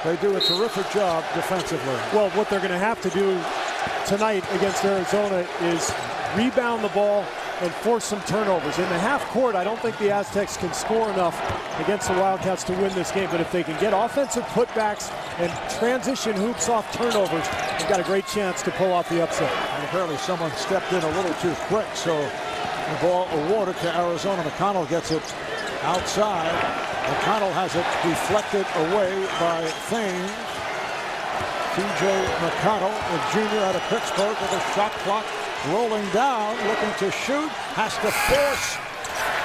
they do a terrific job defensively. Well, what they're going to have to do tonight against Arizona is rebound the ball and force some turnovers. In the half court, I don't think the Aztecs can score enough against the Wildcats to win this game, but if they can get offensive putbacks and transition hoops off turnovers, they've got a great chance to pull off the upset. And apparently someone stepped in a little too quick, so the ball awarded to Arizona. McConnell gets it outside. McConnell has it deflected away by Thames. T.J. McConnell, the junior out of Pittsburgh, with a shot clock rolling down, looking to shoot, has to force,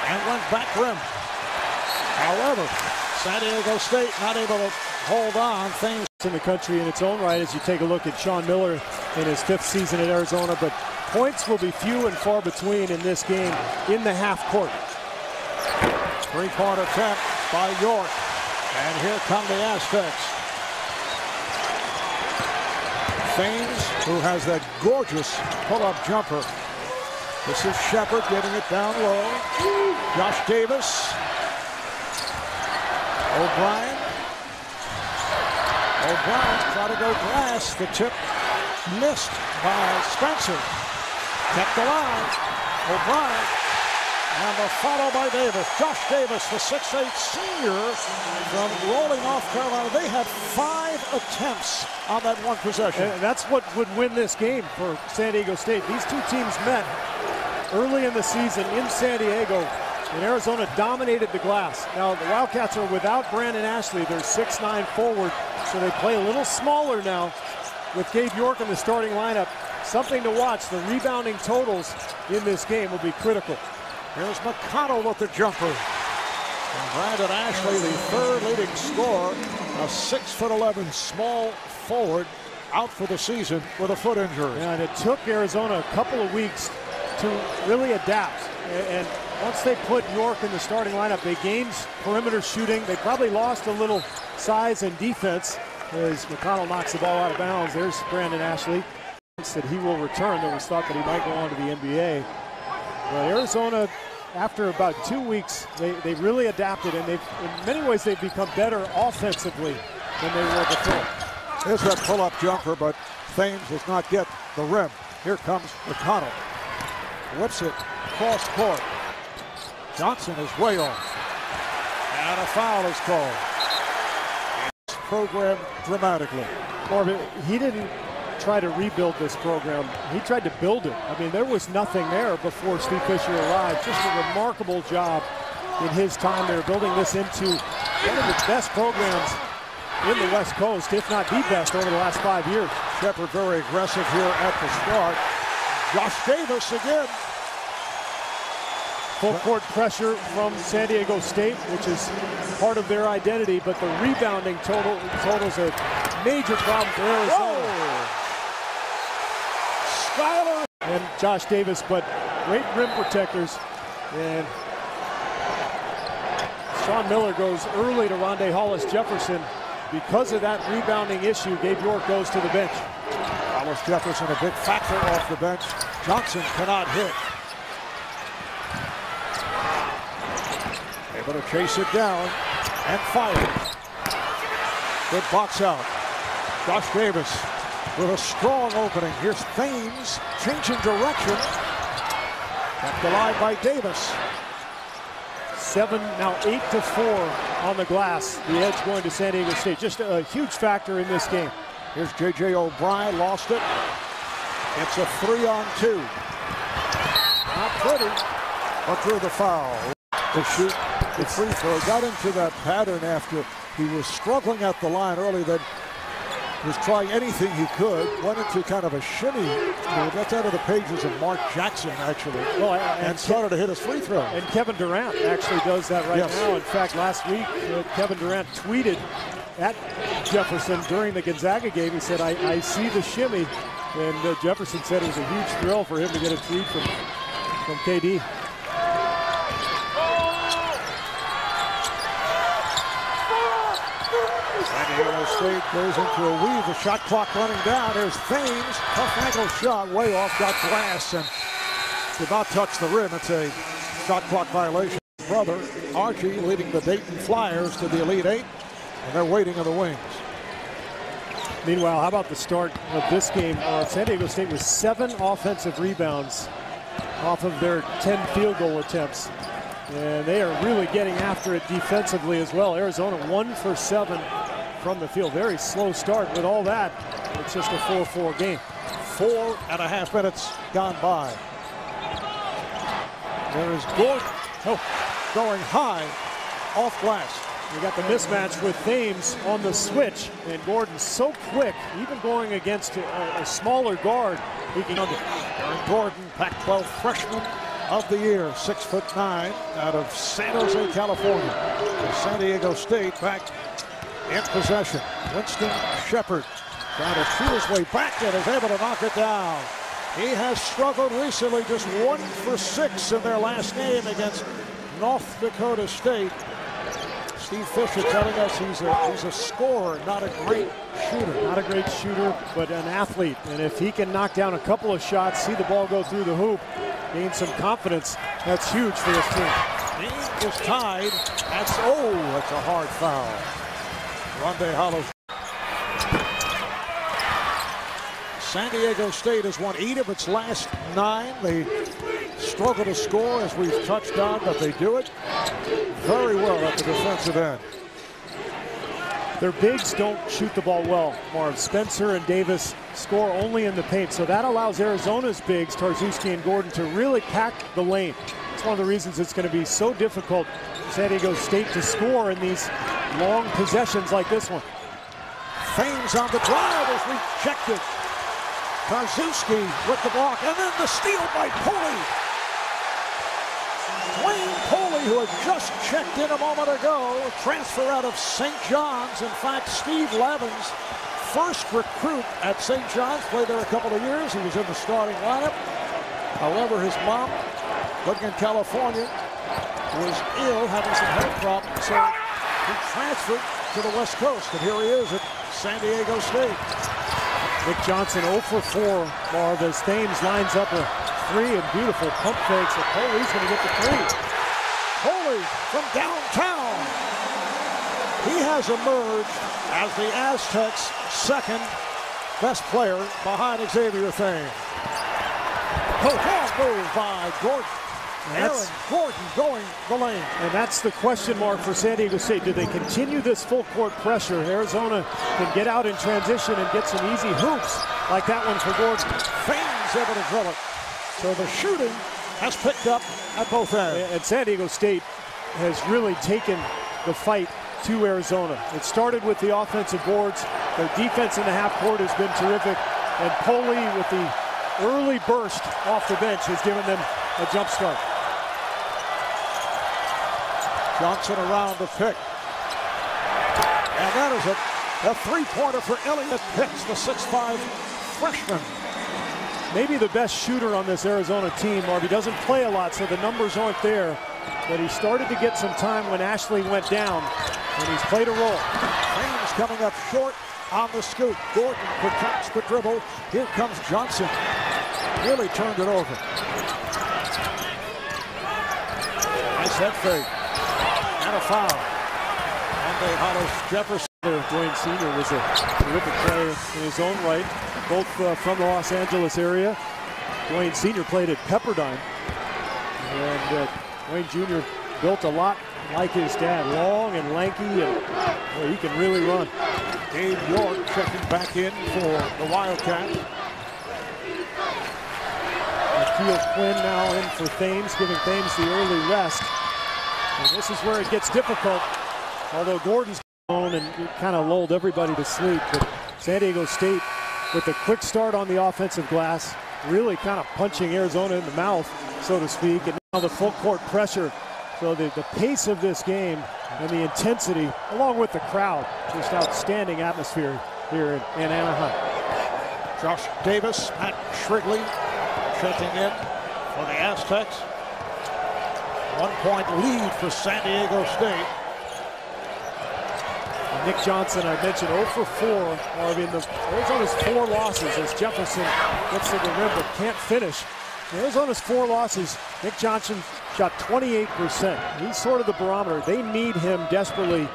and went back rim. However, San Diego State not able to hold on. Things in the country in its own right as you take a look at Sean Miller in his 5th season at Arizona, but points will be few and far between in this game in the half court. Three-point attempt by York, and here come the Aztecs. Thames, who has that gorgeous pull-up jumper. This is Shepard getting it down low. Josh Davis. O'Brien. O'Brien trying to go glass. The tip missed by Spencer. Kept alive. O'Brien. And the follow by Davis. Josh Davis, the 6'8" senior from rolling off Carolina. They had 5 attempts on that one possession. And that's what would win this game for San Diego State. These two teams met early in the season in San Diego, and Arizona dominated the glass. Now, the Wildcats are without Brandon Ashley. They're 6'9" forward, so they play a little smaller now with Gabe York in the starting lineup. Something to watch. The rebounding totals in this game will be critical. Here's McConnell with the jumper. And Brandon Ashley, the 3rd leading scorer, a 6'11" small forward, out for the season with a foot injury. And it took Arizona a couple of weeks to really adapt. And once they put York in the starting lineup, they gained perimeter shooting. They probably lost a little size and defense as McConnell knocks the ball out of bounds. There's Brandon Ashley. That he will return. There was thought that he might go on to the NBA. But Arizona, after about 2 weeks, they really adapted, and in many ways they've become better offensively than they were before. Here's that pull-up jumper, but Thames does not get the rim. Here comes McConnell. Whips it cross court. Johnson is way off. And a foul is called. It's programmed dramatically. Corbin, he didn't try to rebuild this program. He tried to build it. I mean, there was nothing there before Steve Fisher arrived. Just a remarkable job in his time there, building this into one of the best programs in the West Coast, if not the best, over the last 5 years. Shepard very aggressive here at the start. Josh Davis again. Full court pressure from San Diego State, which is part of their identity, but the rebounding totals a major problem for Arizona. Skyler and Josh Davis, but great rim protectors. And Sean Miller goes early to Rondé Hollis Jefferson. Because of that rebounding issue, Gabe York goes to the bench. Hollis Jefferson, a big factor off the bench. Johnson cannot hit. Able to chase it down and fire. Good box out. Josh Davis with a strong opening. Here's Thames changing direction. Kept alive by Davis. 8-4 on the glass. The edge going to San Diego State. Just a huge factor in this game. Here's J.J. O'Brien, lost it. It's a 3-on-2. Not pretty, but through the foul. To shoot the free throw. Got into that pattern after he was struggling at the line early, then was trying anything he could, went into kind of a shimmy move. That's out of the pages of Mark Jackson, actually. Well, and started to hit his free throw. And Kevin Durant actually does that right now. In fact, last week, Kevin Durant tweeted at Jefferson during the Gonzaga game. He said, I see the shimmy. And Jefferson said it was a huge thrill for him to get a tweet from KD. San Diego State goes into a weave. The shot clock running down. There's Thames. Tough ankle shot. Way off. Got glass and did not touch the rim. It's a shot clock violation. Brother Archie leading the Dayton Flyers to the Elite Eight. And they're waiting in the wings. Meanwhile, how about the start of this game? San Diego State with 7 offensive rebounds off of their 10 field goal attempts. And they are really getting after it defensively as well. Arizona 1 for 7 from the field. Very slow start. With all that, it's just a 4-4 game. 4.5 minutes gone by. There is Gordon going high off glass. We got the mismatch with Thames on the switch, and Gordon's so quick, even going against a smaller guard. He can under. Aaron Gordon, Pac-12 freshman of the year, 6'9", out of San Jose, California. San Diego State back in possession. Winston Shepard trying to shoot his way back and is able to knock it down. He has struggled recently, just 1 for 6 in their last game against North Dakota State. Steve Fisher telling us he's a scorer, not a great shooter. Not a great shooter, but an athlete. And if he can knock down a couple of shots, see the ball go through the hoop, gain some confidence, that's huge for this team. He is tied. That's a hard foul. Rondae Hollows. San Diego State has won 8 of its last 9. They struggle to score, as we've touched on, but they do it very well at the defensive end. Their bigs don't shoot the ball well, Marv. Spencer and Davis score only in the paint, so that allows Arizona's bigs, Tarczewski and Gordon, to really pack the lane. It's one of the reasons it's going to be so difficult for San Diego State to score in these long possessions like this one. Thames on the drive is rejected. Tarczewski with the block, and then the steal by Poley. Dwayne Poley, who had just checked in a moment ago, transfer out of St. John's. In fact, Steve Lavin's first recruit at St. John's, played there a couple of years. He was in the starting lineup. However, his mom, living in California, was ill, having some health problems, so he transferred to the West Coast, and here he is at San Diego State. Nick Johnson 0 for 4, Marv, as Thames lines up a 3 and beautiful pump fakes. And Poley's going to get the 3. Poley from downtown. He has emerged as the Aztecs' second best player behind Xavier Thames. Long move by Gordon. Aaron Gordon going the lane. And that's the question mark for San Diego State. Do they continue this full court pressure? Arizona can get out in transition and get some easy hoops like that one for Gordon. Thames able to drill it. So the shooting has picked up at both ends. And San Diego State has really taken the fight to Arizona. It started with the offensive boards. Their defense in the half court has been terrific. And Poley with the early burst off the bench has given them a jump start. Johnson around the pick. And that is a three-pointer for Elliott Pitts, the 6'5" freshman. Maybe the best shooter on this Arizona team, Marv. He doesn't play a lot, so the numbers aren't there. But he started to get some time when Ashley went down, and he's played a role. Thames coming up short on the scoop. Gordon protects the dribble. Here comes Johnson. Really turned it over. Nice head fake. And a foul. Rondae Hollows Jefferson. Dwayne Sr. was a terrific player in his own right, both from the Los Angeles area. Dwayne Sr. played at Pepperdine. And Dwayne Jr. built a lot like his dad, long and lanky, and he can really run. Dave York checking back in for the Wildcats. Akil Quinn now in for Thames, giving Thames the early rest. And this is where it gets difficult. Although Gordon's on and it kind of lulled everybody to sleep, but San Diego State with a quick start on the offensive glass, really kind of punching Arizona in the mouth, so to speak, and now the full court pressure. So the pace of this game and the intensity, along with the crowd, just outstanding atmosphere here in Anaheim. Josh Davis, Matt Shrigley checking in for the Aztecs. 1-point lead for San Diego State. And Nick Johnson, I mentioned 0 for 4. Arizona's 4 losses as Jefferson gets to the rim but can't finish. Arizona's 4 losses, Nick Johnson shot 28%. He's sort of the barometer. They need him desperately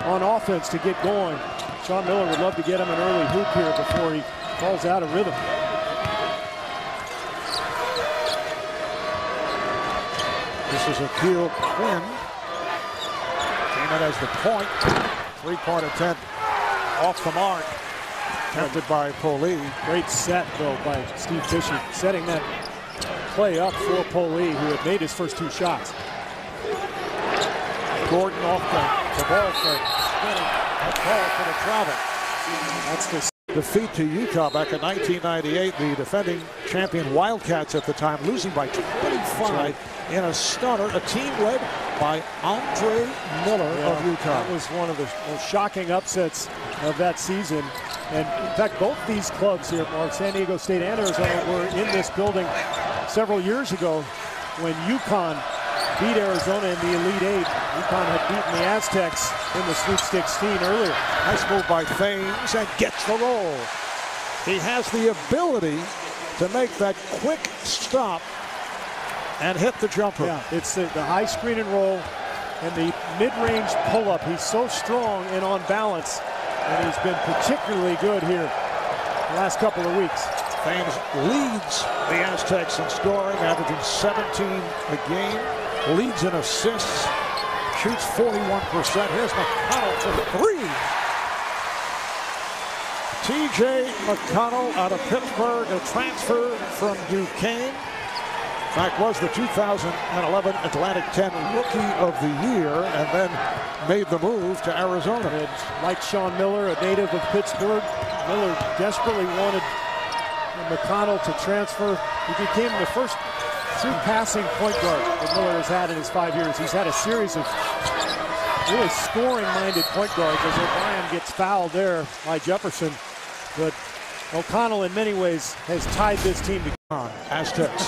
on offense to get going. Sean Miller would love to get him an early hoop here before he falls out of rhythm. This is Akil Quinn. Came in as the point. Three-point attempt off the mark. Tempted by Poli. Great set, though, by Steve Fisher, setting that play up for Poli, who had made his first 2 shots. Gordon off the ball fake. Spinning. A call for the travel. That's the defeat to Utah back in 1998. The defending champion Wildcats at the time, losing by 25 in a stunner. A team led by Andre Miller of Utah. That was one of the most shocking upsets of that season. And in fact, both these clubs here, Mark, San Diego State and Arizona, were in this building several years ago when UConn beat Arizona in the Elite Eight. UConn had beaten the Aztecs in the Sweet 16 earlier. Nice move by Thames and gets the roll. He has the ability to make that quick stop and hit the jumper. Yeah, it's the high screen and roll and the mid-range pull-up. He's so strong and on balance, and he's been particularly good here the last couple of weeks. Thames leads the Aztecs in scoring, averaging 17 a game. Leads in assists. Shoots 41%. Here's McConnell for 3. T.J. McConnell out of Pittsburgh, a transfer from Duquesne. In fact, was the 2011 Atlantic 10 Rookie of the Year, and then made the move to Arizona. And like Sean Miller, a native of Pittsburgh, Miller desperately wanted McConnell to transfer. He became the first true passing point guard that Miller has had in his 5 years. He's had a series of really scoring-minded point guards as O'Brien gets fouled there by Jefferson. But O'Connell, in many ways, has tied this team together. Aztecs.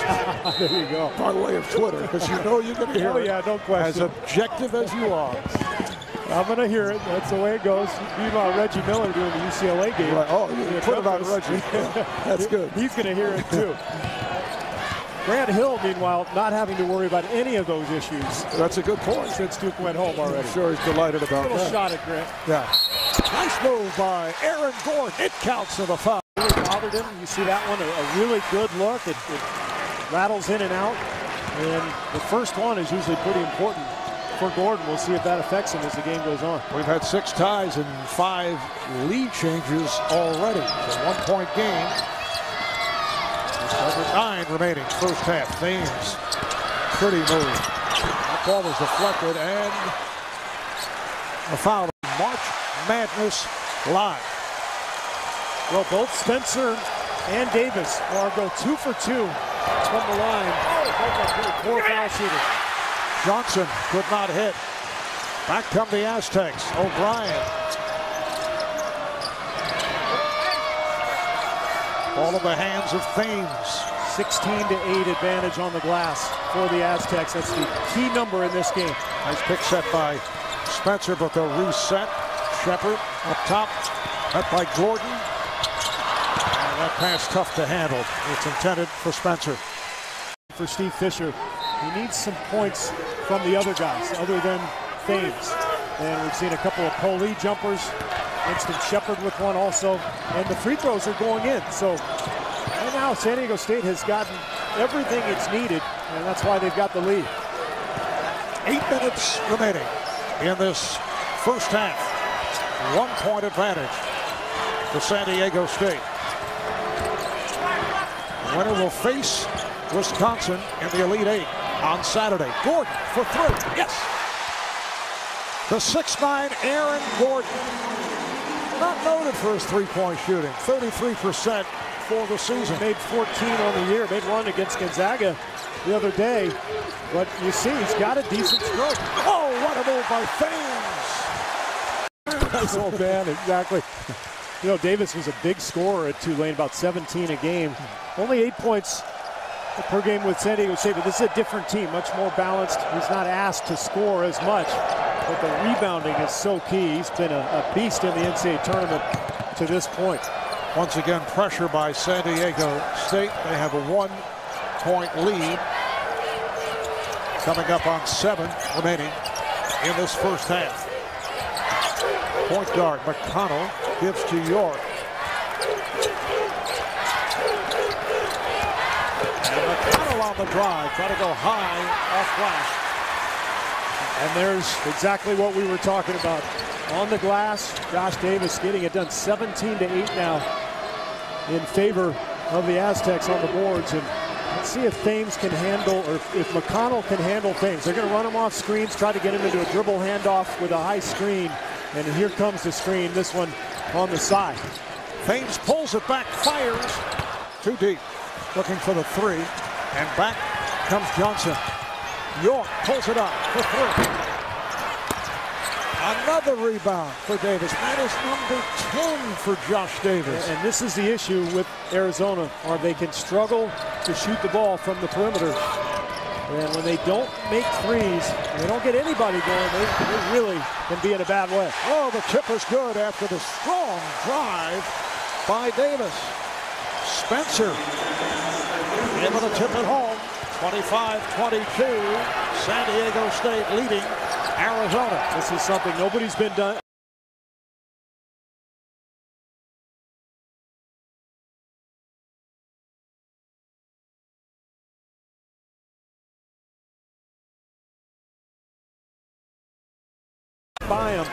There you go. By way of Twitter, because you know you're going to hear yeah, no question. as objective as you are. I'm going to hear it. That's the way it goes. Meanwhile, Reggie Miller doing the UCLA game. Right. Oh, you put it on Reggie. That's good. He's going to hear it, too. Grant Hill, meanwhile, not having to worry about any of those issues. That's a good point. Since Duke went home already. I'm sure he's delighted about a little that. shot at Grant. Yeah. Nice move by Aaron Gordon. It counts as a foul. Really bothered him. You see that one, a really good look. It rattles in and out. And the first one is usually pretty important for Gordon. We'll see if that affects him as the game goes on. We've had 6 ties and 5 lead changes already. It's a 1-point game. There's 9 remaining. First half. Thames. Pretty move. That ball was deflected and a foul. March Madness Live. Well, both Spencer and Davis go 2 for 2 from the line. Both are pretty poor foul shooters. Johnson could not hit. Back come the Aztecs. O'Brien. All in the hands of Thames. 16-8 advantage on the glass for the Aztecs. That's the key number in this game. Nice pick set by Spencer, but they'll reset. Shepard up top. Met by Gordon. And that pass tough to handle. It's intended for Spencer. For Steve Fisher, he needs some points from the other guys other than Thames. And we've seen a couple of Poli jumpers. Winston Shepard with one also. And the free throws are going in. So right now San Diego State has gotten everything it's needed, and that's why they've got the lead. 8 minutes remaining in this first half. 1-point advantage to San Diego State. The winner will face Wisconsin in the Elite Eight on Saturday. Gordon for 3. Yes! The 6'9" Aaron Gordon. Not noted for his three-point shooting. 33% for the season. Made 14 on the year. Made one against Gonzaga the other day. But you see, he's got a decent stroke. Oh, what a move by Thames! That's so bad, exactly. You know, Davis was a big scorer at Tulane, about 17 a game. Only 8 points per game with San Diego State, but this is a different team, much more balanced. He's not asked to score as much, but the rebounding is so key. He's been a beast in the NCAA tournament to this point. Once again, pressure by San Diego State. They have a 1-point lead. Coming up on 7 remaining in this first half. Point guard McConnell gives to York. And McConnell on the drive, try to go high off glass. And there's exactly what we were talking about. On the glass, Josh Davis getting it done 17-8 now in favor of the Aztecs on the boards. And let's see if Thames can handle, or if McConnell can handle Thames. They're going to run him off screens, try to get him into a dribble handoff with a high screen. And here comes the screen, this one on the side. Thames pulls it back, fires. Too deep, looking for the three. And back comes Johnson. York pulls it up for three. Another rebound for Davis. That is number 10 for Josh Davis. And this is the issue with Arizona, or they can struggle to shoot the ball from the perimeter. And when they don't make threes, and they don't get anybody going, they really can be in a bad way. Oh, the tip is good after the strong drive by Davis. Spencer able to tip it home. 25-22. San Diego State leading Arizona. This is something nobody's been done. By him.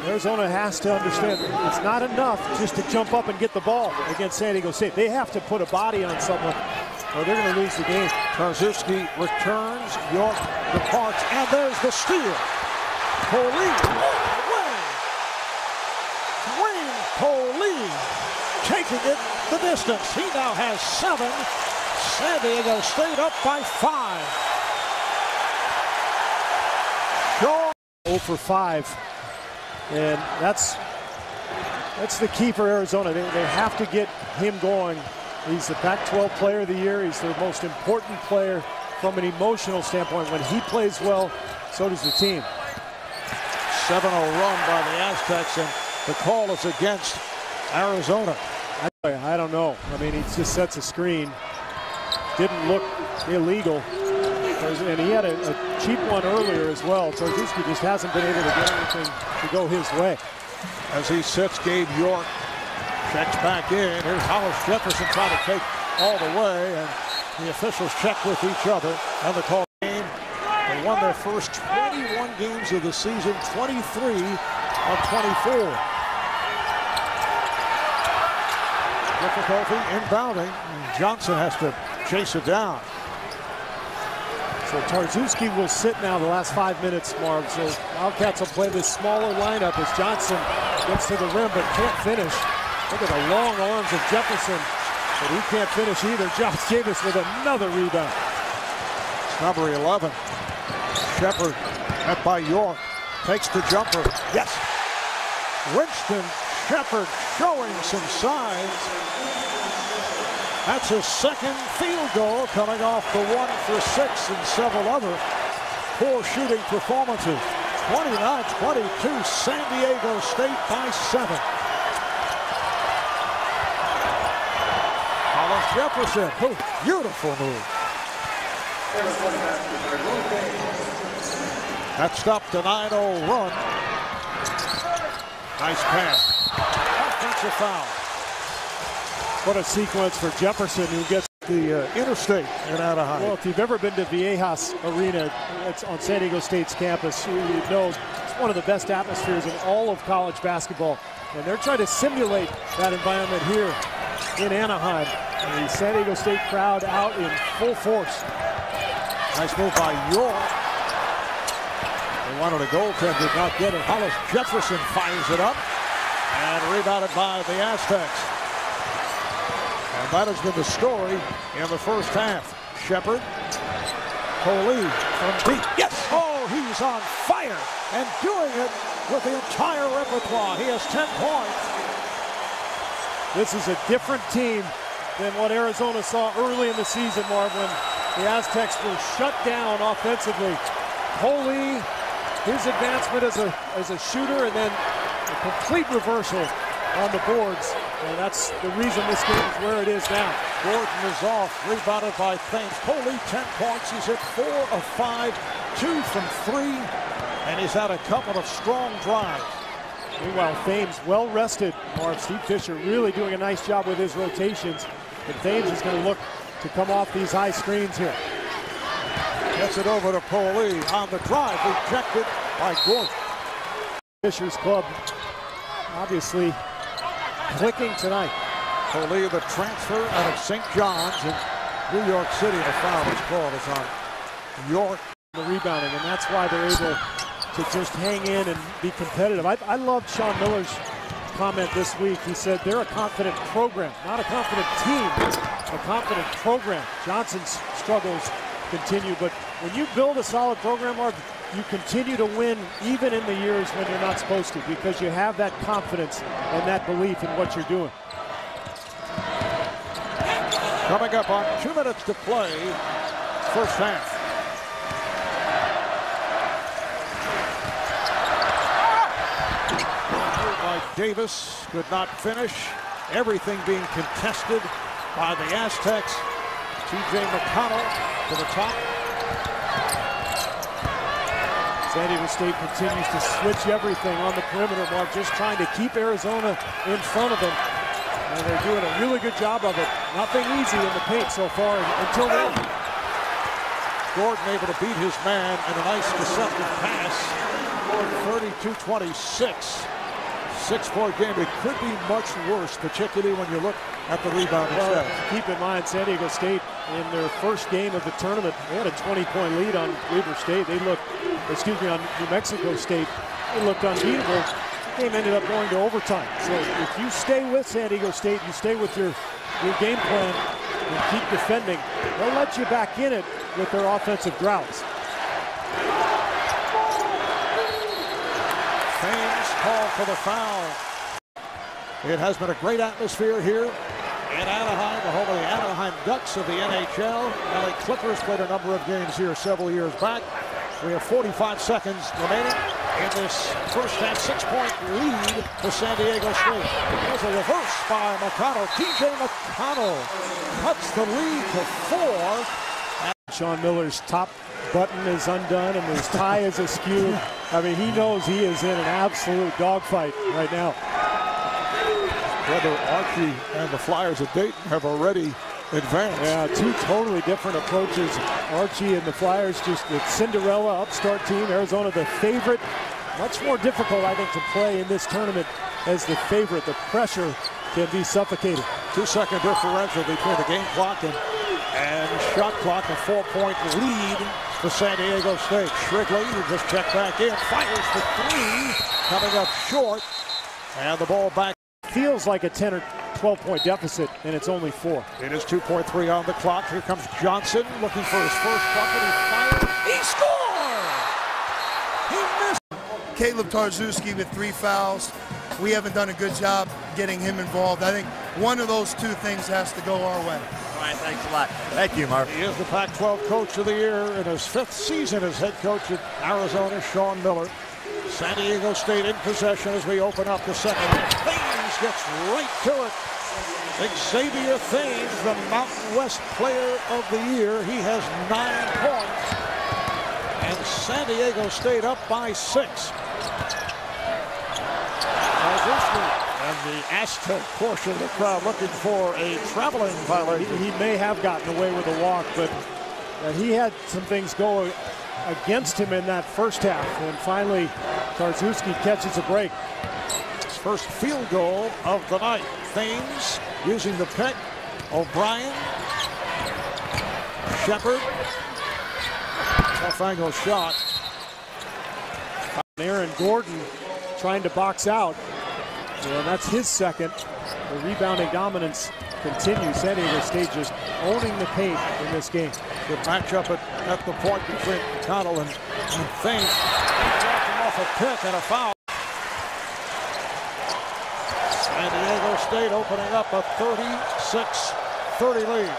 Arizona has to understand it's not enough just to jump up and get the ball against San Diego State. They have to put a body on someone or they're going to lose the game. Tarczewski returns, York departs, and there's the steal. Coley away. Wayne Coley taking it the distance. He now has 7. San Diego State up by 5. 0 for 5. And that's the key for Arizona. They have to get him going. He's the Pac-12 Player of the Year. He's the most important player from an emotional standpoint. When he plays well, so does the team. 7-0 run by the Aztecs, and the call is against Arizona. I don't know. I mean, he just sets a screen. Didn't look illegal. And he had a cheap one earlier as well. Tarczewski just hasn't been able to get anything to go his way. As he sits, Gabe York checks back in. Here's Hollis Jefferson trying to take all the way, and the officials check with each other. And the call game. They won their first 21 games of the season, 23 of 24. Difficulty inbounding. Johnson has to chase it down. So Tarczewski will sit now the last 5 minutes, Marv. So Wildcats will play this smaller lineup as Johnson gets to the rim but can't finish. Look at the long arms of Jefferson, but he can't finish either. Josh Davis with another rebound. Number 11. Shepard met by York. Takes the jumper. Yes. Winston Shepard showing some signs. That's his second field goal, coming off the 1 for 6 and several other poor shooting performances. 29-22, San Diego State by 7. Hollis Jefferson, oh, beautiful move. That stopped a 9-0 run. Nice pass. Offensive foul. What a sequence for Jefferson, who gets the interstate in Anaheim. Well, if you've ever been to Viejas Arena, it's on San Diego State's campus, you know it's one of the best atmospheres in all of college basketball. And they're trying to simulate that environment here in Anaheim. And the San Diego State crowd out in full force. Nice move by York. They wanted a goaltender, did not get it. Hollis Jefferson fires it up and rebounded by the Aztecs. And that has been the story in the first half. Shepard, Coley from deep. Yes! Oh, he's on fire and doing it with the entire repertoire. He has 10 points. This is a different team than what Arizona saw early in the season, Marv, when the Aztecs were shut down offensively. Coley, his advancement as a shooter, and then a complete reversal on the boards. And that's the reason this game is where it is now. Gordon is off, rebounded by Thames. Coley, 10 points. He's hit 4 of 5, 2 from 3, and he's had a couple of strong drives. Meanwhile, Thames well rested. Marv, Steve Fisher really doing a nice job with his rotations. And Thames is going to look to come off these high screens here. Gets it over to Coley on the drive, rejected by Gordon. Fisher's club obviously clicking tonight. Coley, the transfer out of St. John's in New York City. The foul is called. It's on York. The rebounding, and that's why they're able to just hang in and be competitive. I loved Sean Miller's comment this week. He said they're a confident program, not a confident team, a confident program. Johnson's struggles continue, but when you build a solid program, Mark, you continue to win even in the years when you're not supposed to, because you have that confidence and that belief in what you're doing. Coming up on 2 minutes to play, first half. Davis could not finish. Everything being contested by the Aztecs. T.J. McConnell to the top. San Diego State continues to switch everything on the perimeter, Mark, just trying to keep Arizona in front of them. And they're doing a really good job of it. Nothing easy in the paint so far until then. Gordon able to beat his man and a nice deceptive pass. 32-26. 6-point game. It could be much worse, particularly when you look at the rebound itself. Keep in mind, San Diego State, in their first game of the tournament, they had a 20-point lead on Weber State. They looked, on New Mexico State. They looked unbeatable. The game ended up going to overtime. So if you stay with San Diego State, you stay with your game plan and keep defending, they'll let you back in it with their offensive droughts. Call for the foul. It has been a great atmosphere here in Anaheim, the home of the Anaheim Ducks of the NHL. LA Clippers played a number of games here several years back. We have 45 seconds remaining in this first half. 6-point lead for San Diego State. There's a reverse by McConnell. T.J. McConnell cuts the lead to 4. Sean Miller's top button is undone and his tie is askew. I mean, he knows he is in an absolute dogfight right now. Whether Archie and the Flyers of Dayton have already advanced. Yeah, two totally different approaches. Archie and the Flyers, just the Cinderella upstart team. Arizona the favorite. Much more difficult, I think, to play in this tournament as the favorite. The pressure can be suffocating. 2-second differential between the game clock and shot clock. A 4-point lead for San Diego State. Shrigley, who just checked back in, fires for 3, coming up short, and the ball back. Feels like a 10 or 12-point deficit, and it's only 4. It is 2.3 on the clock. Here comes Johnson looking for his first bucket. He fires. He scores! He missed. Caleb Tarczewski with 3 fouls. We haven't done a good job getting him involved. I think one of those 2 things has to go our way. Ryan, thanks a lot. Thank you, Mark. He is the Pac-12 Coach of the Year in his 5th season as head coach at Arizona, Sean Miller. San Diego State in possession as we open up the second. Thames gets right to it. Xavier Thames, the Mountain West Player of the Year. He has 9 points. And San Diego State up by 6. And the Aztec portion of the crowd looking for a traveling violation. He may have gotten away with a walk, but he had some things go against him in that first half. And finally, Tarczewski catches a break. His first field goal of the night. Thames using the pick. O'Brien. Shepard. Tough angle shot. Aaron Gordon trying to box out. And that's his second. The rebounding dominance continues. San Diego State just owning the paint in this game. Good matchup at the point between McConnell and Thames. Dropping off a pick and a foul. San Diego State opening up a 36-30 lead.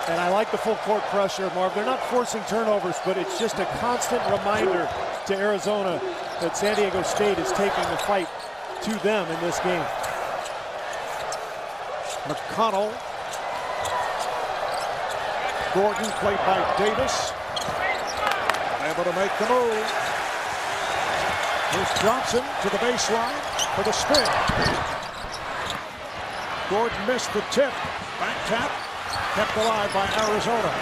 And I like the full court pressure, Marv. They're not forcing turnovers, but it's just a constant reminder to Arizona that San Diego State is taking the fight to them in this game. McConnell. Gordon played by Davis. Able to make the move. Here's Johnson to the baseline. for the spin. Gordon missed the tip. Back tap. Kept alive by Arizona.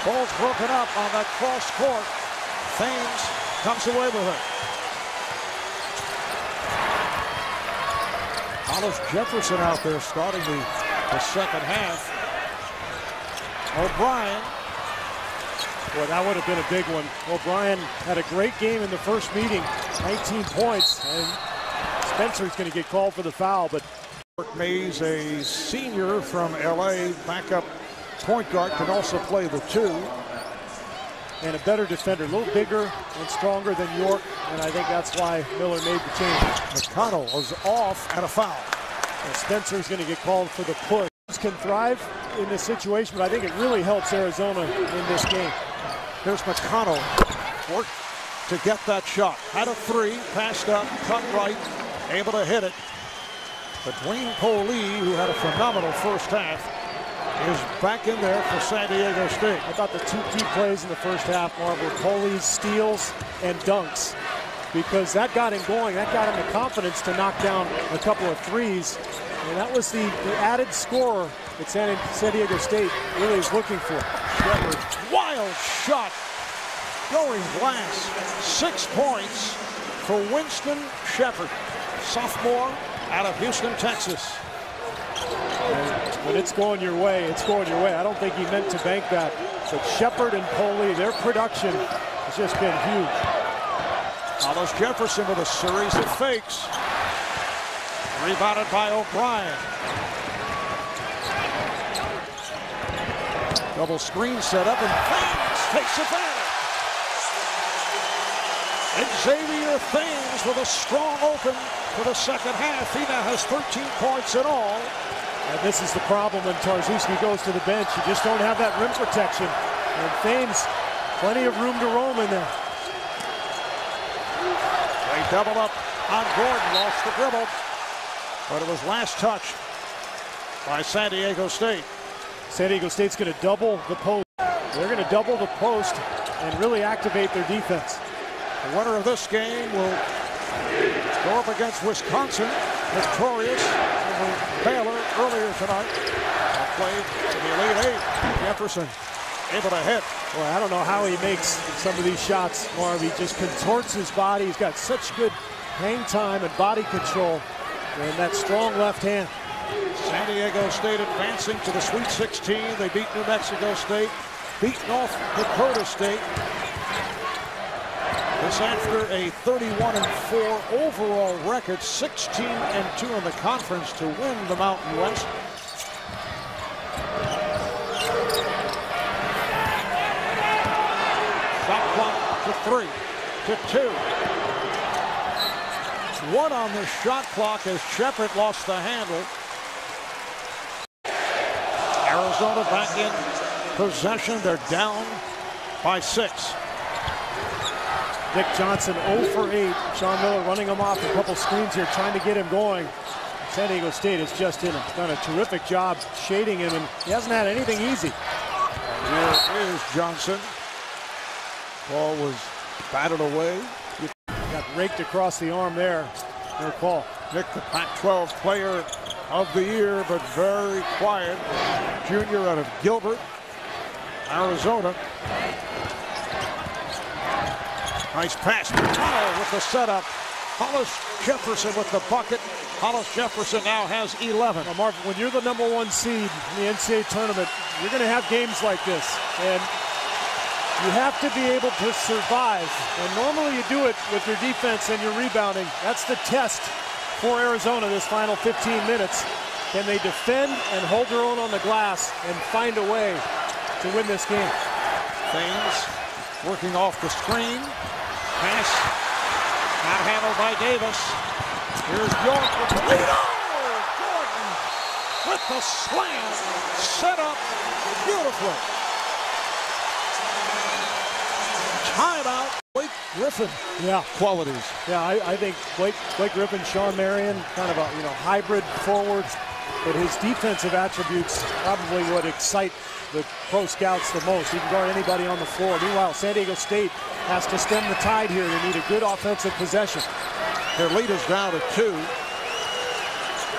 Ball's broken up on that cross court. Thames comes away with it. Hollis Jefferson out there starting the second half. O'Brien. Boy, that would have been a big one. O'Brien had a great game in the first meeting, 19 points, and Spencer's going to get called for the foul. But Mays, a senior from LA, backup point guard, can also play the 2. And a better defender, a little bigger and stronger than York, and I think that's why Miller made the change. McConnell was off and a foul. And Spencer's going to get called for the push. Can thrive in this situation, but I think it really helps Arizona in this game. Here's McConnell, worked to get that shot. Had a 3, passed up, cut right, able to hit it. But Dwayne Polee, who had a phenomenal first half, is back in there for San Diego State. I thought the 2 key plays in the first half, Marv, were Polee's steals and dunks, because that got him going. That got him the confidence to knock down a couple of threes. And that was the added score that San Diego State really is looking for. Shepard, wild shot, going glass. 6 points for Winston Shepard, sophomore out of Houston, Texas. And when it's going your way, it's going your way. I don't think he meant to bank that. But Shepard and Polee, their production has just been huge. Hollis Jefferson with a series of fakes. Rebounded by O'Brien. Double screen set up, and Thames takes advantage. Xavier Thames with a strong open for the second half. He now has 13 points in all. And this is the problem when Tarczewski goes to the bench. You just don't have that rim protection. And Thames, plenty of room to roam in there. They double up on Gordon, lost the dribble. But it was last touch by San Diego State. San Diego State's going to double the post. They're going to double the post and really activate their defense. The winner of this game will go up against Wisconsin, victorious over Baylor earlier tonight. Played in the Elite 8. Jefferson able to hit. Boy, I don't know how he makes some of these shots, Marv. He just contorts his body. He's got such good hang time and body control. And that strong left hand. San Diego State advancing to the Sweet 16. They beat New Mexico State, beat North Dakota State. This after a 31-4 overall record, 16-2 in the conference to win the Mountain West. Shot clock to 3, to 2. 1 on the shot clock as Shepard lost the handle. Arizona back in possession. They're down by 6. Nick Johnson 0 for 8. Sean Miller running him off a couple screens here, trying to get him going. San Diego State is just done a terrific job shading him, and he hasn't had anything easy. Here is Johnson. Ball was batted away. Got raked across the arm there. No call. Nick, the Pac-12 player of the year, but very quiet. Junior out of Gilbert, Arizona. Nice pass. McConnell with the setup. Hollis Jefferson with the bucket. Hollis Jefferson now has 11. Now, Marvin, when you're the #1 seed in the NCAA tournament, you're going to have games like this. And you have to be able to survive. And normally you do it with your defense and your rebounding. That's the test for Arizona this final 15 minutes. Can they defend and hold their own on the glass and find a way to win this game? Thames working off the screen. Pass not handled by Davis. Here's York with the lead. Oh, Gordon with the slam. Set up beautifully. Timeout. Blake Griffin. Yeah, Qualities. yeah. I think Blake Griffin, Sean Marion, kind of a hybrid forward, but his defensive attributes probably would excite the pro scouts the most. He can guard anybody on the floor. Meanwhile, San Diego State has to stem the tide here. They need a good offensive possession. Their lead is down to 2.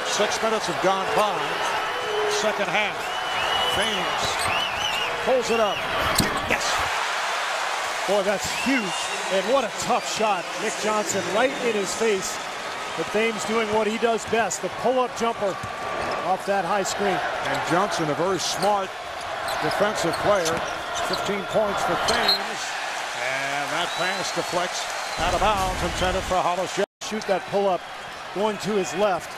6 minutes have gone by. Second half. Thames pulls it up. Yes. Boy, that's huge. And what a tough shot. Nick Johnson right in his face. But Thames doing what he does best, the pull-up jumper off that high screen. And Johnson, a very smart defensive player. 15 points for Thames. And that pass deflects out of bounds, intended for Hollis. Shoot that pull-up going to his left.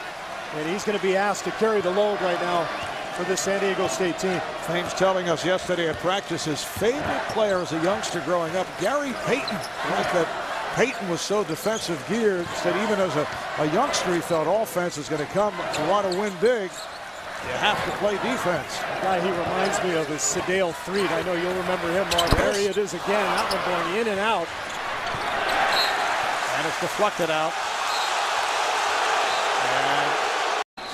And he's going to be asked to carry the load right now for the San Diego State team. Thames telling us yesterday at practice his favorite player as a youngster growing up, Gary Payton. Like that Payton was so defensive geared that even as a youngster he felt offense is going to come. If you want to win big, you have to play defense. The guy he reminds me of is Sedale Threed. I know you'll remember him, Mark. Yes. There it is again. That one going in and out. And it's deflected out.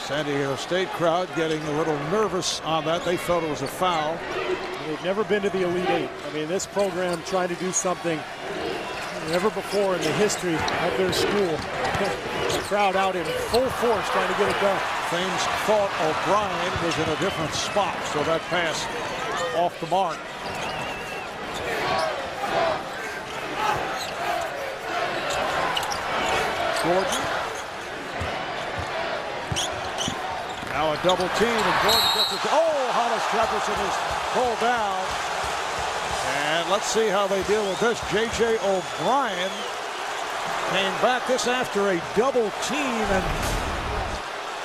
San Diego State crowd getting a little nervous on that. They felt it was a foul. They've never been to the Elite Eight. I mean, this program trying to do something never before in the history of their school. The crowd out in full force trying to get it done. Thames thought O'Brien was in a different spot, so that pass off the mark. Gordon. Now a double team, and Gordon gets it. Oh, Hollis Jefferson is pulled down. And let's see how they deal with this. J.J. O'Brien came back this after a double team, and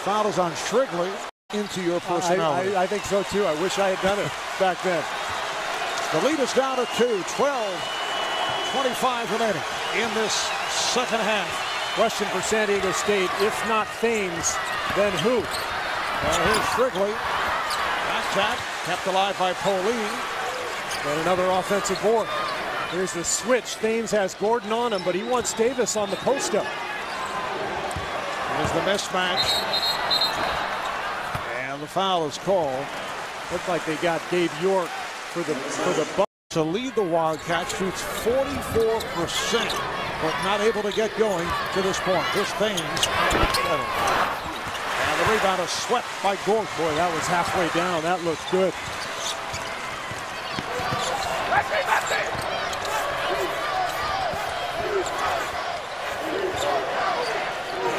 fouls on Shrigley into your personality. I think so, too. I wish I had done it back then. The lead is down to 2, 12-25 remaining in this second half. Question for San Diego State, if not Thames, then who? Well, here's Shrigley. Back tap, kept alive by Pauline. And another offensive board. Here's the switch. Thames has Gordon on him, but he wants Davis on the post-up. Here's the mismatch. And the foul is called. Looked like they got Gabe York for the buck. To lead the Wildcats, shoots 44%, but not able to get going to this point. This Thames. The rebound is swept by Gordon. Boy, that was halfway down. That looked good.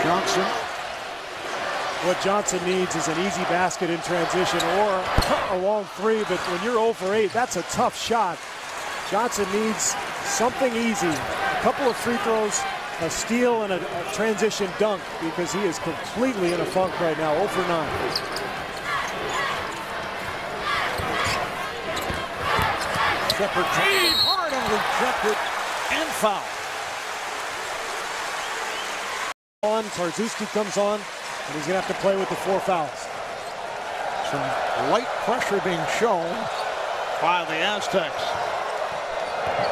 Johnson. What Johnson needs is an easy basket in transition or a long three, but when you're 0 for 8, that's a tough shot. Johnson needs something easy. A couple of free throws, a steal, and a transition dunk, because he is completely in a funk right now. 0 for 9. Shepard trying hard and rejected and foul. Tarzuski comes on, and he's going to have to play with the 4 fouls. Some light pressure being shown by the Aztecs.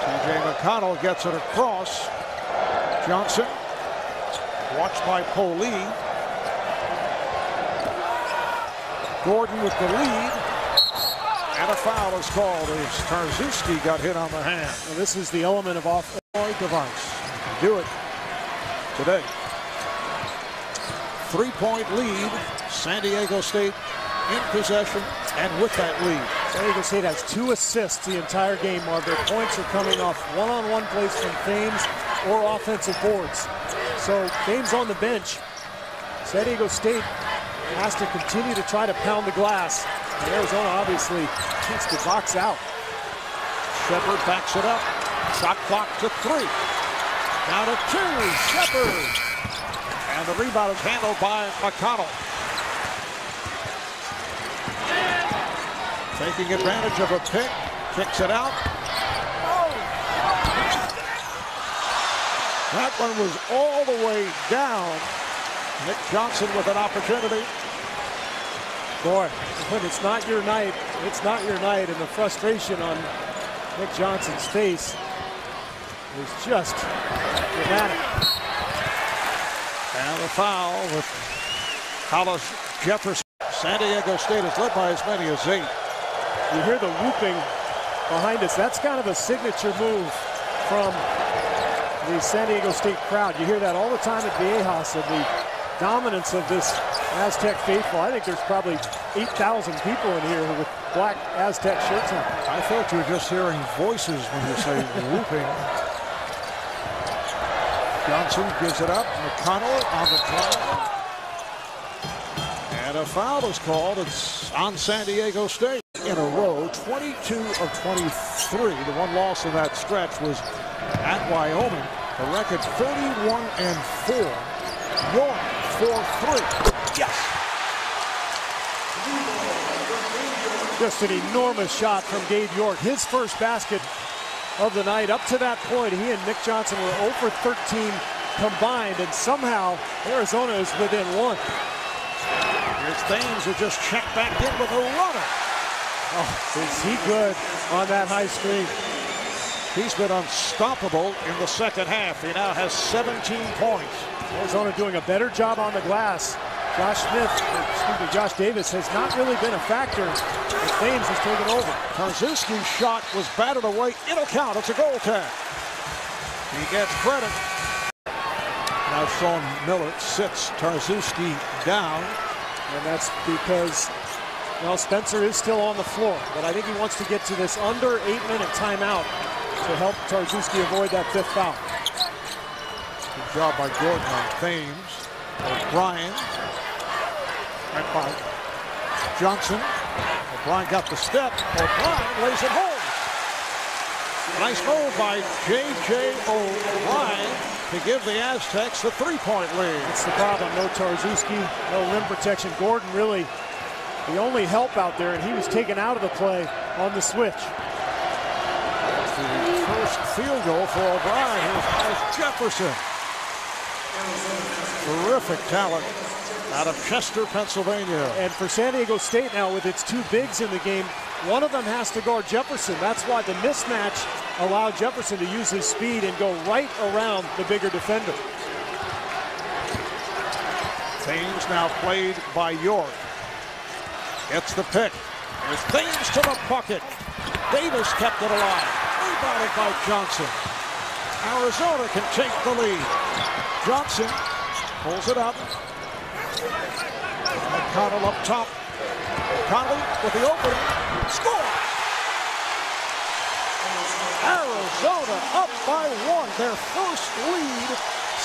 T.J. McConnell gets it across. Johnson, watched by Pauline. Gordon with the lead. And a foul is called as Tarzuski got hit on the hand. Well, this is the element of offensive device. Do it today. 3-point lead. San Diego State in possession and with that lead. San Diego State has 2 assists the entire game, Mark. Their points are coming off one-on-one plays from Thames or offensive boards. So Thames on the bench. San Diego State has to continue to try to pound the glass. And Arizona obviously needs to box out. Shepard backs it up. Shot clock to 3. Down to 2. Shepard. And the rebound is handled by McConnell. Taking advantage of a pick. Kicks it out. That one was all the way down. Nick Johnson with an opportunity. Boy, when it's not your night, it's not your night. And the frustration on Nick Johnson's face is just dramatic. And the foul with Hollis Jefferson. San Diego State is led by as many as 8. You hear the whooping behind us. That's kind of a signature move from the San Diego State crowd. You hear that all the time at Viejas, and the dominance of this Aztec faithful. I think there's probably 8,000 people in here with black Aztec shirts on. I thought you were just hearing voices when you say whooping. Johnson gives it up. McConnell on the drive. And a foul is called. It's on San Diego State. In a row, 22 of 23. The one loss in that stretch was at Wyoming. The record 31-4. York 4-3. Yes. Just an enormous shot from Gabe York. His first basket of the night. Up to that point, he and Nick Johnson were 0 for 13 combined, and somehow Arizona is within one. Here's Thames, who just checked back in with a runner. Oh, is he good on that high screen? He's been unstoppable in the second half. He now has 17 points. Arizona doing a better job on the glass. Josh Davis has not really been a factor, but Thames has taken over. Tarczewski's shot was batted away. It'll count. It's a goal tag. He gets credit. Now Sean Miller sits Tarczewski down. And that's because, well, Spencer is still on the floor, but I think he wants to get to this under 8-minute timeout to help Tarczewski avoid that fifth foul. Good job by Gordon on Thames. O'Brien. Right by Johnson. O'Brien got the step. O'Brien lays it home. Nice move by J.J. O'Brien to give the Aztecs the three-point lead. That's the problem. No Tarczewski, no rim protection. Gordon really the only help out there, and he was taken out of the play on the switch. That's the first field goal for O'Brien. Here's Jefferson. Terrific talent out of Chester, Pennsylvania. And for San Diego State now, with its two bigs in the game, one of them has to guard Jefferson. That's why the mismatch allowed Jefferson to use his speed and go right around the bigger defender. Thames now played by York. Gets the pick. There's Thames to the bucket. Davis kept it alive. Rebounded by Johnson. Arizona can take the lead. Johnson pulls it up. McConnell up top. Conley with the opening. Score! Arizona up by one. Their first lead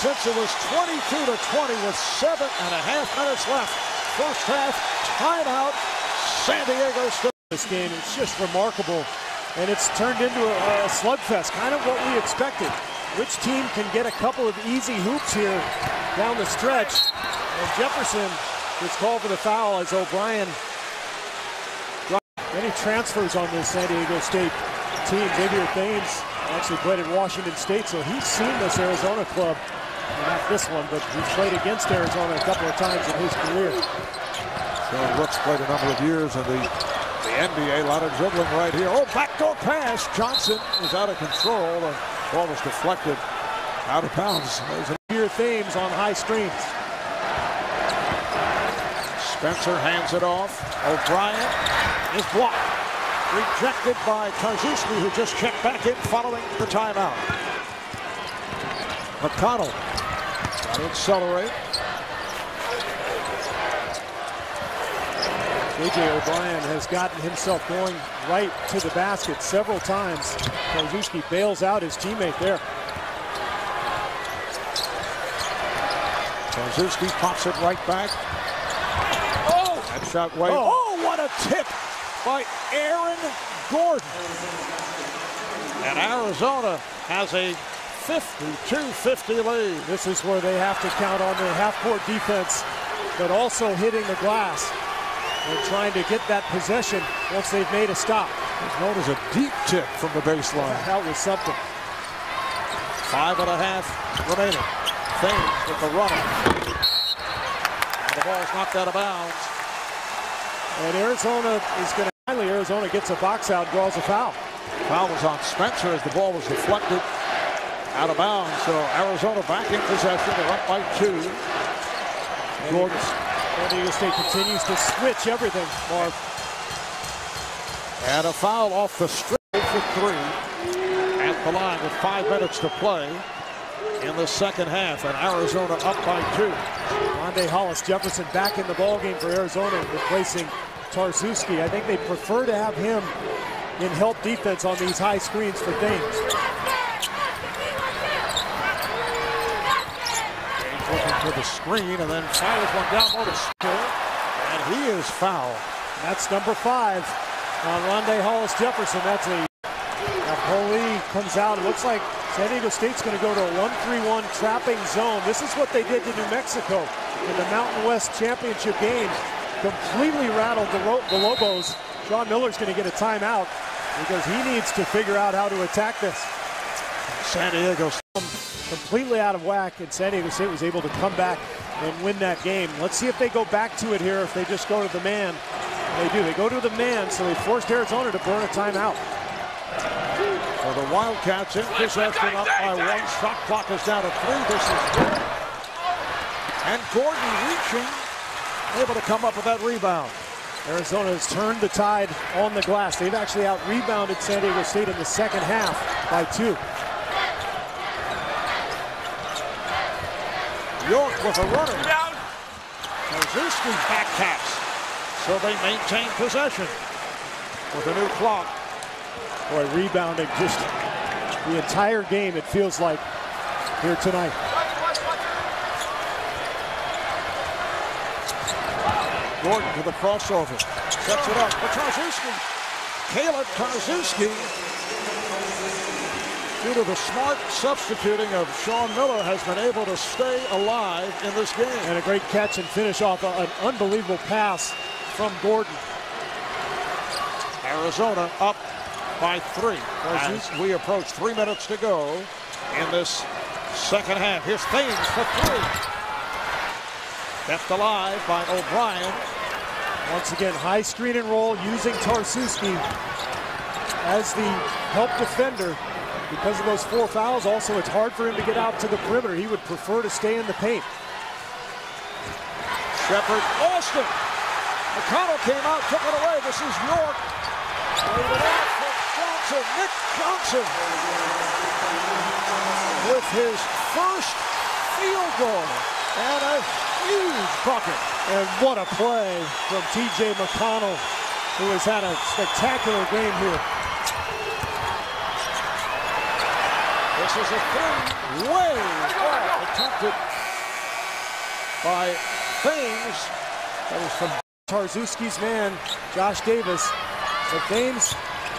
since it was 22-20 with 7.5 minutes left. First half, timeout, San Diego State. This game is just remarkable, and it's turned into a slugfest, kind of what we expected. Which team can get a couple of easy hoops here down the stretch? And Jefferson is called for the foul as O'Brien. Many transfers on this San Diego State team. Xavier Thames actually played at Washington State, so he's seen this Arizona club. Not this one, but he's played against Arizona a couple of times in his career. So Brooks played a number of years in the NBA. A lot of dribbling right here. Oh, backdoor pass. Johnson is out of control. The ball was deflected out of bounds. Xavier Thames on high screens. Spencer hands it off. O'Brien is blocked. Rejected by Tarczewski, who just checked back in following the timeout. McConnell got to accelerate. J.J. O'Brien has gotten himself going right to the basket several times. Tarczewski bails out his teammate there. Tarczewski pops it right back. Oh! That shot way. Oh, what a tip by Aaron Gordon. And Arizona has a 52-50 lead. This is where they have to count on their half-court defense, but also hitting the glass and trying to get that possession once they've made a stop. It's known as a deep tip from the baseline. That was something. 5.5 remaining. Thames with the runner. And the ball's knocked out of bounds. And Arizona is going to finally, Arizona gets a box out, draws a foul. Foul was on Spencer as the ball was deflected out of bounds. So Arizona back in possession. They're up by 2. Gordon. San Diego State continues to switch everything, Marv. And a foul off the strip for 3 at the line with 5 minutes to play in the second half, and Arizona up by 2. Rondae Hollis-Jefferson back in the ballgame for Arizona, replacing Tarczewski. I think they prefer to have him in help defense on these high screens for Thames. Thames looking for the screen and then fires one down low to Skill, and he is fouled. That's number 5 on Rondae Hollis-Jefferson. That's a Poli comes out. It looks like San Diego State's going to go to a 1-3-1 trapping zone. This is what they did to New Mexico in the Mountain West Championship game. Completely rattled the Lobos. Sean Miller's going to get a timeout because he needs to figure out how to attack this. San Diego completely out of whack, and San Diego State was able to come back and win that game. Let's see if they go back to it here, if they just go to the man. They do. They go to the man, so they forced Arizona to burn a timeout. For the Wildcats in possession, up by 1. Shot clock is down to 3. This is good. And Gordon reaching, able to come up with that rebound. Arizona has turned the tide on the glass. They've actually out-rebounded San Diego State in the second half by 2. York with a runner. Tarczewski back taps. So they maintain possession with a new clock. Boy, rebounding just the entire game, it feels like, here tonight. Gordon to the crossover. Sets it up for Tarczewski. Caleb Tarczewski, due to the smart substituting of Sean Miller, has been able to stay alive in this game. And a great catch and finish off an unbelievable pass from Gordon. Arizona up by 3 as we approach 3 minutes to go in this second half. Here's Thames for 3. Kept alive by O'Brien. Once again, high screen and roll using Tarczewski as the help defender. Because of those 4 fouls, also it's hard for him to get out to the perimeter. He would prefer to stay in the paint. Shepard, Austin. McConnell came out, took it away. This is York. Laid it out for Johnson. Nick Johnson with his first field goal and a huge bucket. And what a play from T.J. McConnell, who has had a spectacular game here. This is a 3 way off, attempted by Thames. That was from Tarczewski's man, Josh Davis. So Thames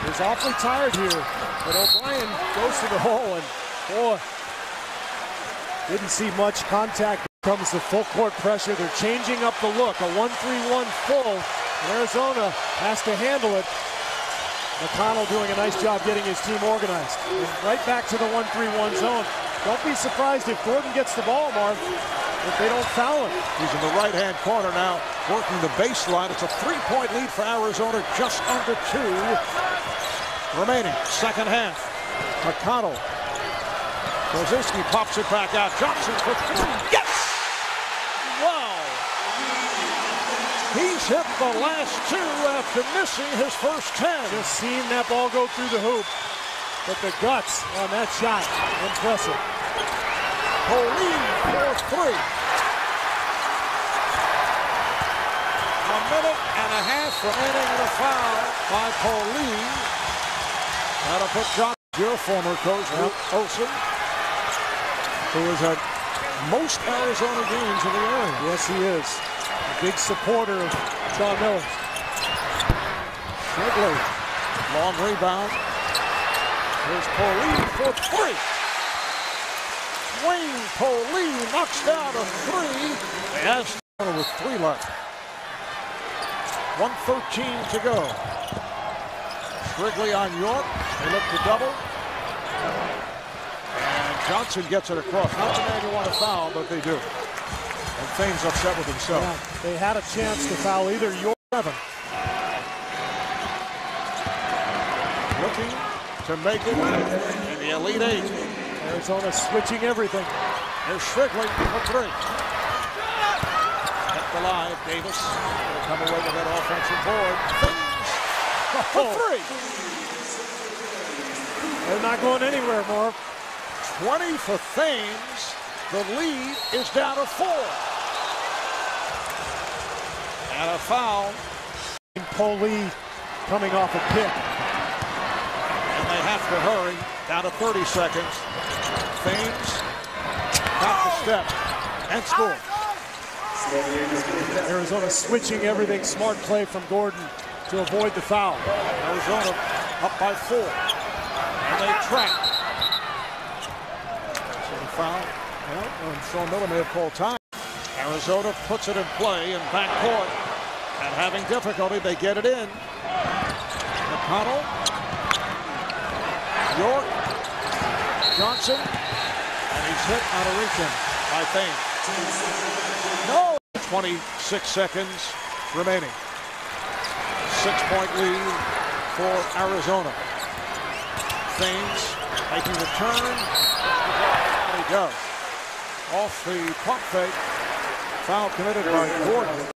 is awfully tired here, but O'Brien goes to the hole, and boy, didn't see much contact. Here comes the full court pressure. They're changing up the look. A 1-3-1 full. And Arizona has to handle it. McConnell doing a nice job getting his team organized. And right back to the 1-3-1 zone. Don't be surprised if Gordon gets the ball, Mark, if they don't foul him. He's in the right-hand corner now, working the baseline. It's a 3-point lead for Arizona, just under 2 remaining. Second half. McConnell. Tarczewski pops it back out. Johnson for 3. Yes! Wow! He's hit the last 2 after missing his first 10. Just seeing that ball go through the hoop. But the guts on that shot, impressive. Poli for 3. A minute and a half remaining in a foul by Poli. That'll put John, your former coach, Olsen, who is at most Arizona games in the area. Yes, he is. A big supporter of Sean Miller. Shigley, long rebound. Here's Poli for 3. Wayne Poli knocks down a 3. As with 3 left. 1:13 to go. Strigley on York. They look to double. And Johnson gets it across. Not the man you want to foul, but they do. And Thames upset with himself. Yeah, they had a chance to foul either York or 7. Looking to make it in the Elite 8. Arizona switching everything. Here's Strigley for 3. Kept alive. Davis will come away with that offensive board. Thames for three. They're not going anywhere, Marv. 20 for Thames. The lead is down to 4. And a foul. Poli coming off a pick. And they have to hurry. Down to 30 seconds. Thames got the step and score. Arizona switching everything. Smart play from Gordon to avoid the foul. Arizona up by 4. And they track. So the foul. Well, Sean Miller may have called time. Arizona puts it in play in backcourt. And having difficulty, they get it in. McConnell. York. Johnson. And he's hit out of reaching by Thames. No! 26 seconds remaining. 6-point lead for Arizona. Thames making the turn. And he does. Off the pump fake. Foul committed by Gordon.